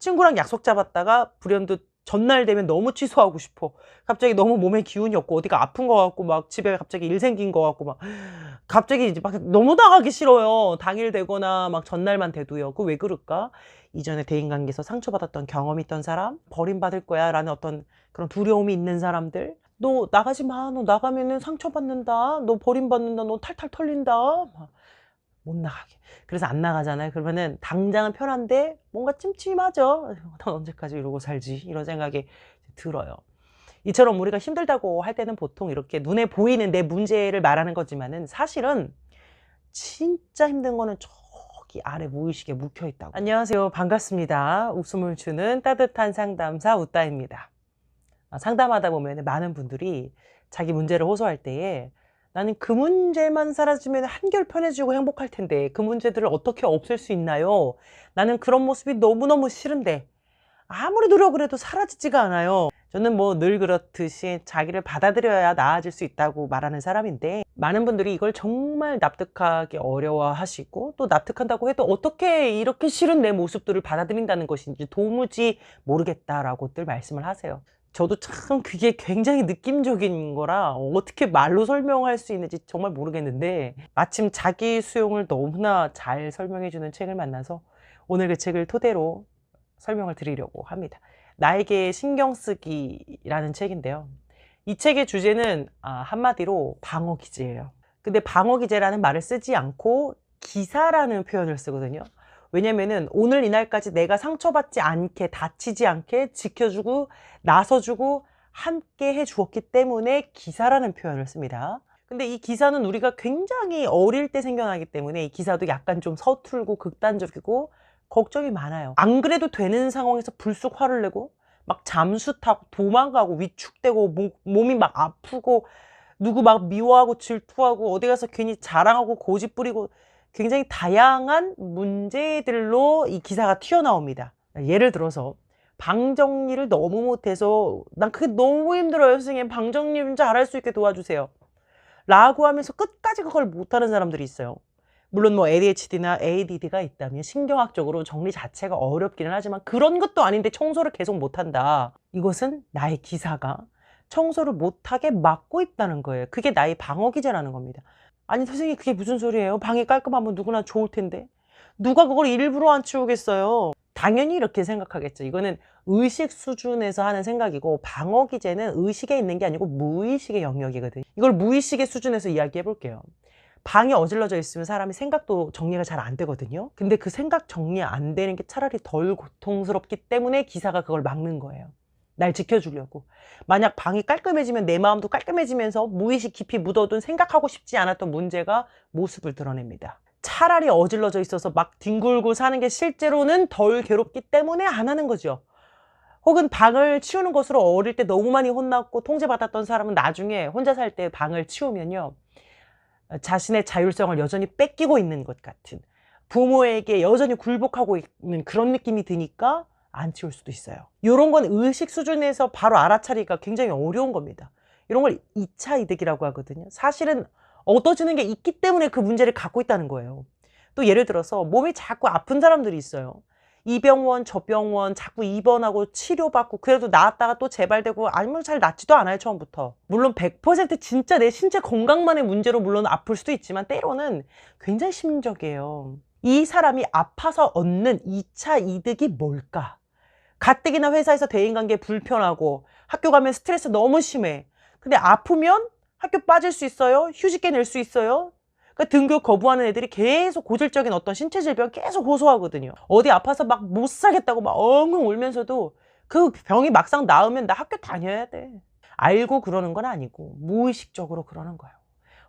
친구랑 약속 잡았다가 불현듯 전날 되면 너무 취소하고 싶어. 갑자기 너무 몸에 기운이 없고 어디가 아픈 것 같고 막 집에 갑자기 일 생긴 것 같고 막 갑자기 이제 막 너무 나가기 싫어요. 당일 되거나 막 전날만 돼도요. 그 왜 그럴까? 이전에 대인관계에서 상처받았던 경험이 있던 사람, 버림받을 거야 라는 어떤 그런 두려움이 있는 사람들, 너 나가지 마. 너 나가면은 상처받는다. 너 버림받는다. 너 탈탈 털린다. 막 못 나가게. 그래서 안 나가잖아요. 그러면은 당장은 편한데 뭔가 찜찜하죠. 난 언제까지 이러고 살지? 이런 생각이 들어요. 이처럼 우리가 힘들다고 할 때는 보통 이렇게 눈에 보이는 내 문제를 말하는 거지만은 사실은 진짜 힘든 거는 저기 아래 무의식에 묵혀 있다고. 안녕하세요. 반갑습니다. 웃음을 주는 따뜻한 상담사 웃다입니다. 상담하다 보면 많은 분들이 자기 문제를 호소할 때에 나는 그 문제만 사라지면 한결 편해지고 행복할 텐데 그 문제들을 어떻게 없앨 수 있나요? 나는 그런 모습이 너무너무 싫은데 아무리 노력을 해도 사라지지가 않아요. 저는 뭐 늘 그렇듯이 자기를 받아들여야 나아질 수 있다고 말하는 사람인데 많은 분들이 이걸 정말 납득하기 어려워하시고 또 납득한다고 해도 어떻게 이렇게 싫은 내 모습들을 받아들인다는 것인지 도무지 모르겠다라고들 말씀을 하세요. 저도 참 그게 굉장히 느낌적인 거라 어떻게 말로 설명할 수 있는지 정말 모르겠는데 마침 자기 수용을 너무나 잘 설명해 주는 책을 만나서 오늘 그 책을 토대로 설명을 드리려고 합니다. 나에게 신경 쓰기라는 책인데요. 이 책의 주제는 한마디로 방어 기제예요. 근데 방어 기제라는 말을 쓰지 않고 기사라는 표현을 쓰거든요. 왜냐면은 오늘 이날까지 내가 상처받지 않게, 다치지 않게 지켜주고 나서주고 함께 해주었기 때문에 기사라는 표현을 씁니다. 근데 이 기사는 우리가 굉장히 어릴 때 생겨나기 때문에 이 기사도 약간 좀 서툴고 극단적이고 걱정이 많아요. 안 그래도 되는 상황에서 불쑥 화를 내고 막 잠수타고 도망가고 위축되고 몸이 막 아프고 누구 막 미워하고 질투하고 어디 가서 괜히 자랑하고 고집 부리고 굉장히 다양한 문제들로 이 기사가 튀어나옵니다. 예를 들어서 방 정리를 너무 못해서 난 그게 너무 힘들어요. 선생님 방 정리 좀 잘할 수 있게 도와주세요 라고 하면서 끝까지 그걸 못하는 사람들이 있어요. 물론 뭐 ADHD나 ADD가 있다면 신경학적으로 정리 자체가 어렵기는 하지만 그런 것도 아닌데 청소를 계속 못한다. 이것은 나의 기사가 청소를 못하게 막고 있다는 거예요. 그게 나의 방어 기제라는 겁니다. 아니 선생님 그게 무슨 소리예요? 방이 깔끔하면 누구나 좋을 텐데 누가 그걸 일부러 안 치우겠어요? 당연히 이렇게 생각하겠죠. 이거는 의식 수준에서 하는 생각이고 방어 기제는 의식에 있는 게 아니고 무의식의 영역이거든요. 이걸 무의식의 수준에서 이야기해 볼게요. 방이 어질러져 있으면 사람이 생각도 정리가 잘 안 되거든요. 근데 그 생각 정리 안 되는 게 차라리 덜 고통스럽기 때문에 기사가 그걸 막는 거예요. 날 지켜주려고. 만약 방이 깔끔해지면 내 마음도 깔끔해지면서 무의식 깊이 묻어둔 생각하고 싶지 않았던 문제가 모습을 드러냅니다. 차라리 어질러져 있어서 막 뒹굴고 사는 게 실제로는 덜 괴롭기 때문에 안 하는 거죠. 혹은 방을 치우는 것으로 어릴 때 너무 많이 혼났고 통제받았던 사람은 나중에 혼자 살 때 방을 치우면요. 자신의 자율성을 여전히 뺏기고 있는 것 같은 부모에게 여전히 굴복하고 있는 그런 느낌이 드니까 안 치울 수도 있어요. 이런 건 의식 수준에서 바로 알아차리기가 굉장히 어려운 겁니다. 이런 걸 2차 이득이라고 하거든요. 사실은 얻어지는 게 있기 때문에 그 문제를 갖고 있다는 거예요. 또 예를 들어서 몸이 자꾸 아픈 사람들이 있어요. 이 병원 저 병원 자꾸 입원하고 치료받고 그래도 나았다가 또 재발되고 아니면 잘 낫지도 않아요. 처음부터. 물론 100% 진짜 내 신체 건강만의 문제로 물론 아플 수도 있지만 때로는 굉장히 심리적이에요. 이 사람이 아파서 얻는 2차 이득이 뭘까? 가뜩이나 회사에서 대인관계 불편하고 학교 가면 스트레스 너무 심해. 근데 아프면 학교 빠질 수 있어요? 휴직계 낼 수 있어요? 그러니까 등교 거부하는 애들이 계속 고질적인 어떤 신체 질병 계속 호소하거든요. 어디 아파서 막 못 살겠다고 막 엉엉 울면서도 그 병이 막상 나으면 나 학교 다녀야 돼. 알고 그러는 건 아니고 무의식적으로 그러는 거예요.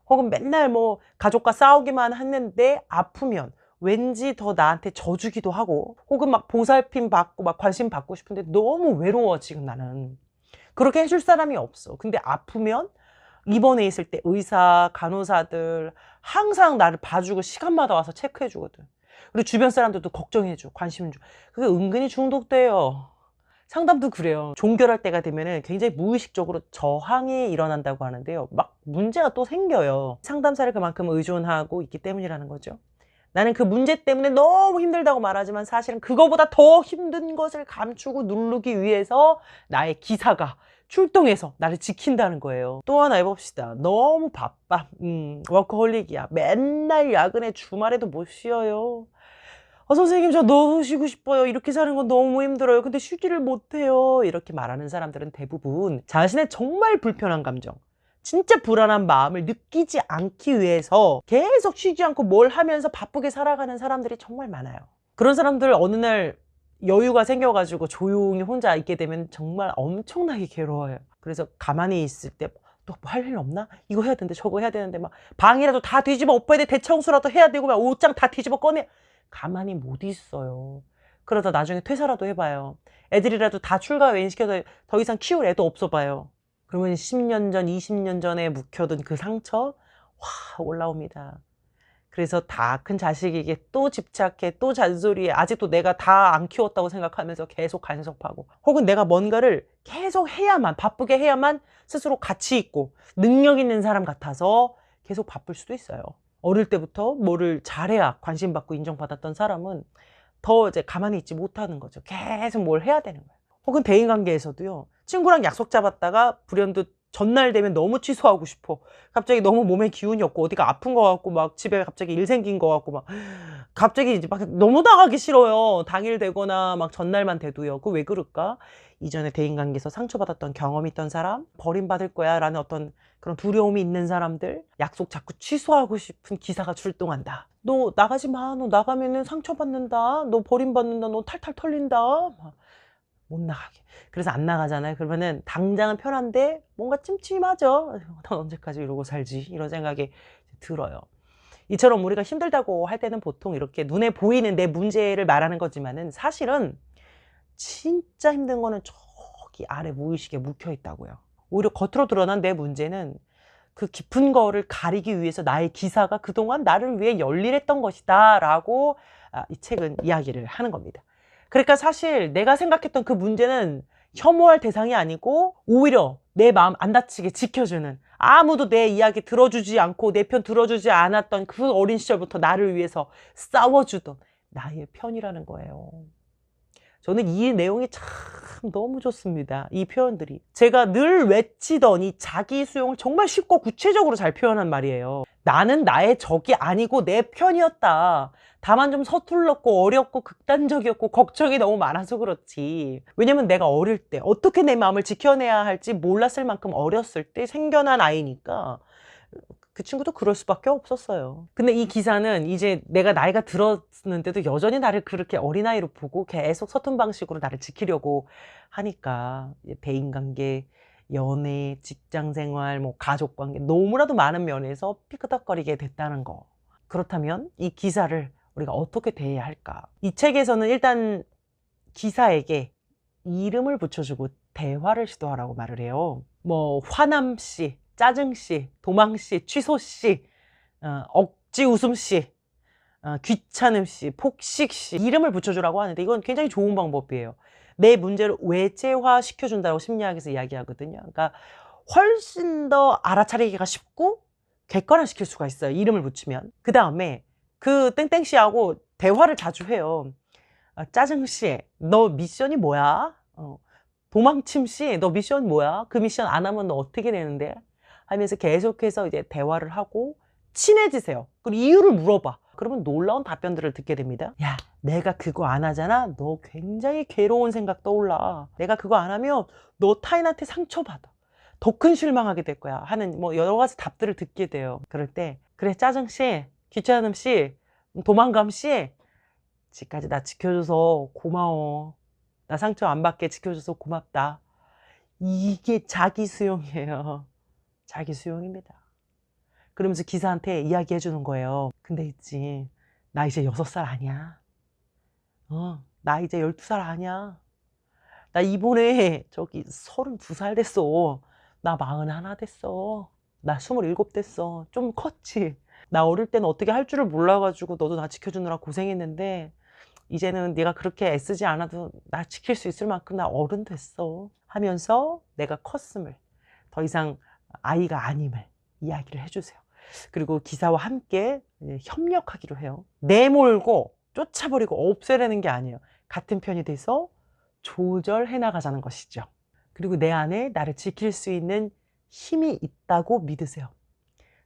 혹은 맨날 뭐 가족과 싸우기만 했는데 아프면 왠지 더 나한테 져주기도 하고 혹은 막 보살핌 받고 막 관심 받고 싶은데 너무 외로워 지금 나는. 그렇게 해줄 사람이 없어. 근데 아프면 입원해 있을 때 의사, 간호사들 항상 나를 봐주고 시간마다 와서 체크해 주거든. 그리고 주변 사람들도 걱정해 줘, 관심 줘. 그게 은근히 중독돼요. 상담도 그래요. 종결할 때가 되면은 굉장히 무의식적으로 저항이 일어난다고 하는데요. 막 문제가 또 생겨요. 상담사를 그만큼 의존하고 있기 때문이라는 거죠. 나는 그 문제 때문에 너무 힘들다고 말하지만 사실은 그거보다 더 힘든 것을 감추고 누르기 위해서 나의 기사가 출동해서 나를 지킨다는 거예요. 또 하나 해봅시다. 너무 바빠. 워커홀릭이야. 맨날 야근에 주말에도 못 쉬어요. 선생님, 저 너무 쉬고 싶어요. 이렇게 사는 건 너무 힘들어요. 근데 쉬지를 못해요. 이렇게 말하는 사람들은 대부분 자신의 정말 불편한 감정, 진짜 불안한 마음을 느끼지 않기 위해서 계속 쉬지 않고 뭘 하면서 바쁘게 살아가는 사람들이 정말 많아요. 그런 사람들 어느 날 여유가 생겨가지고 조용히 혼자 있게 되면 정말 엄청나게 괴로워요. 그래서 가만히 있을 때 또 뭐 할 일 없나? 이거 해야 되는데 저거 해야 되는데 막 방이라도 다 뒤집어 엎어야 돼. 대청소라도 해야 되고 막 옷장 다 뒤집어 꺼내. 가만히 못 있어요. 그러다 나중에 퇴사라도 해봐요. 애들이라도 다 출가 외인시켜서 더 이상 키울 애도 없어 봐요. 그러면 10년 전, 20년 전에 묵혀둔 그 상처 확 올라옵니다. 그래서 다 큰 자식에게 또 집착해, 또 잔소리해. 아직도 내가 다 안 키웠다고 생각하면서 계속 간섭하고, 혹은 내가 뭔가를 계속 해야만, 바쁘게 해야만 스스로 가치 있고 능력 있는 사람 같아서 계속 바쁠 수도 있어요. 어릴 때부터 뭐를 잘해야 관심받고 인정받았던 사람은 더 이제 가만히 있지 못하는 거죠. 계속 뭘 해야 되는 거예요. 혹은 대인관계에서도요. 친구랑 약속 잡았다가 불현듯 전날 되면 너무 취소하고 싶어. 갑자기 너무 몸에 기운이 없고 어디가 아픈 것 같고 막 집에 갑자기 일 생긴 것 같고 막 갑자기 이제 막 너무 나가기 싫어요. 당일 되거나 막 전날만 돼도요. 그 왜 그럴까? 이전에 대인관계에서 상처받았던 경험이 있던 사람, 버림받을 거야 라는 어떤 그런 두려움이 있는 사람들, 약속 자꾸 취소하고 싶은 기사가 출동한다. 너 나가지 마. 너 나가면은 상처받는다. 너 버림받는다. 너 탈탈 털린다. 못 나가게. 그래서 안 나가잖아요. 그러면은 당장은 편한데 뭔가 찜찜하죠. 난 언제까지 이러고 살지? 이런 생각이 들어요. 이처럼 우리가 힘들다고 할 때는 보통 이렇게 눈에 보이는 내 문제를 말하는 거지만은 사실은 진짜 힘든 거는 저기 아래 무의식에 묵혀 있다고요. 오히려 겉으로 드러난 내 문제는 그 깊은 거를 가리기 위해서 나의 기사가 그동안 나를 위해 열일했던 것이다 라고 이 책은 이야기를 하는 겁니다. 그러니까 사실 내가 생각했던 그 문제는 혐오할 대상이 아니고 오히려 내 마음 안 다치게 지켜주는, 아무도 내 이야기 들어주지 않고 내 편 들어주지 않았던 그 어린 시절부터 나를 위해서 싸워주던 나의 편이라는 거예요. 저는 이 내용이 참 너무 좋습니다. 이 표현들이. 제가 늘 외치던 이 자기 수용을 정말 쉽고 구체적으로 잘 표현한 말이에요. 나는 나의 적이 아니고 내 편이었다. 다만 좀 서툴렀고 어렵고 극단적이었고 걱정이 너무 많아서 그렇지. 왜냐면 내가 어릴 때 어떻게 내 마음을 지켜내야 할지 몰랐을 만큼 어렸을 때 생겨난 아이니까 그 친구도 그럴 수밖에 없었어요. 근데 이 기사는 이제 내가 나이가 들었는데도 여전히 나를 그렇게 어린아이로 보고 계속 서툰 방식으로 나를 지키려고 하니까 대인관계, 연애, 직장생활, 뭐 가족관계 너무나도 많은 면에서 삐끄덕거리게 됐다는 거. 그렇다면 이 기사를 우리가 어떻게 대해야 할까? 이 책에서는 일단 기사에게 이름을 붙여주고 대화를 시도하라고 말을 해요. 뭐 화남씨, 짜증씨, 도망씨, 취소씨, 억지 웃음씨, 귀찮음씨, 폭식씨 이름을 붙여주라고 하는데 이건 굉장히 좋은 방법이에요. 내 문제를 외제화 시켜준다고 심리학에서 이야기하거든요. 그러니까 훨씬 더 알아차리기가 쉽고 객관화시킬 수가 있어요. 이름을 붙이면. 그 다음에 그 땡땡씨하고 대화를 자주 해요. 짜증씨, 너 미션이 뭐야? 도망침씨, 너 미션 뭐야? 그 미션 안 하면 너 어떻게 되는데? 하면서 계속해서 이제 대화를 하고 친해지세요. 그리고 이유를 물어봐. 그러면 놀라운 답변들을 듣게 됩니다. 야, 내가 그거 안 하잖아? 너 굉장히 괴로운 생각 떠올라. 내가 그거 안 하면 너 타인한테 상처받아. 더 큰 실망하게 될 거야. 하는 뭐 여러 가지 답들을 듣게 돼요. 그럴 때 그래 짜증씨, 귀찮음씨, 도망감씨 지금까지 나 지켜줘서 고마워. 나 상처 안 받게 지켜줘서 고맙다. 이게 자기 수용이에요. 자기 수용입니다. 그러면서 기사한테 이야기해 주는 거예요. 근데 있지, 나 이제 6살 아니야. 나 이제 12살 아니야. 나 이번에 저기 32살 됐어. 나 41 됐어. 나 27 됐어. 좀 컸지. 나 어릴 때는 어떻게 할 줄을 몰라가지고 너도 나 지켜주느라 고생했는데 이제는 네가 그렇게 애쓰지 않아도 나 지킬 수 있을 만큼 나 어른 됐어. 하면서 내가 컸음을, 더 이상 아이가 아님을 이야기를 해주세요. 그리고 기사와 함께 협력하기로 해요. 내몰고 쫓아버리고 없애려는 게 아니에요. 같은 편이 돼서 조절해 나가자는 것이죠. 그리고 내 안에 나를 지킬 수 있는 힘이 있다고 믿으세요.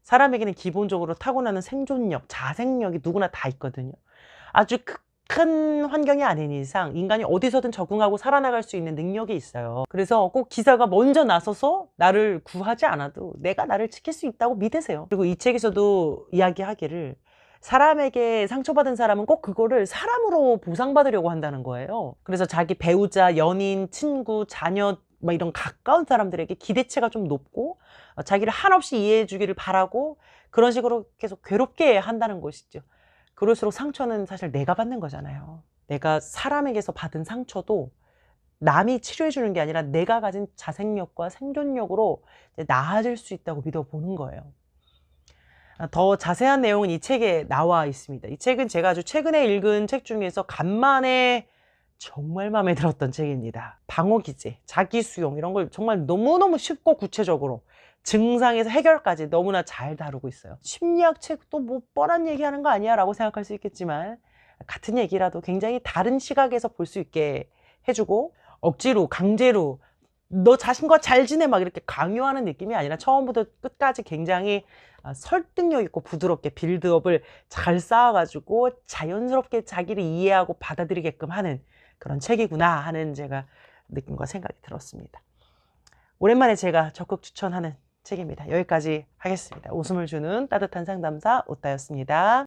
사람에게는 기본적으로 타고나는 생존력, 자생력이 누구나 다 있거든요. 아주 큰 환경이 아닌 이상 인간이 어디서든 적응하고 살아나갈 수 있는 능력이 있어요. 그래서 꼭 기사가 먼저 나서서 나를 구하지 않아도 내가 나를 지킬 수 있다고 믿으세요. 그리고 이 책에서도 이야기하기를 사람에게 상처받은 사람은 꼭 그거를 사람으로 보상받으려고 한다는 거예요. 그래서 자기 배우자, 연인, 친구, 자녀 막 이런 가까운 사람들에게 기대치가 좀 높고 자기를 한없이 이해해 주기를 바라고 그런 식으로 계속 괴롭게 한다는 것이죠. 그럴수록 상처는 사실 내가 받는 거잖아요. 내가 사람에게서 받은 상처도 남이 치료해 주는 게 아니라 내가 가진 자생력과 생존력으로 나아질 수 있다고 믿어보는 거예요. 더 자세한 내용은 이 책에 나와 있습니다. 이 책은 제가 아주 최근에 읽은 책 중에서 간만에 정말 마음에 들었던 책입니다. 방어기제, 자기수용 이런 걸 정말 너무너무 쉽고 구체적으로 증상에서 해결까지 너무나 잘 다루고 있어요. 심리학 책도 뭐 뻔한 얘기하는 거 아니야 라고 생각할 수 있겠지만 같은 얘기라도 굉장히 다른 시각에서 볼 수 있게 해주고 억지로 강제로 너 자신과 잘 지내 막 이렇게 강요하는 느낌이 아니라 처음부터 끝까지 굉장히 설득력 있고 부드럽게 빌드업을 잘 쌓아가지고 자연스럽게 자기를 이해하고 받아들이게끔 하는 그런 책이구나 하는 제가 느낌과 생각이 들었습니다. 오랜만에 제가 적극 추천하는 책입니다. 여기까지 하겠습니다. 웃음을 주는 따뜻한 상담사 오따였습니다.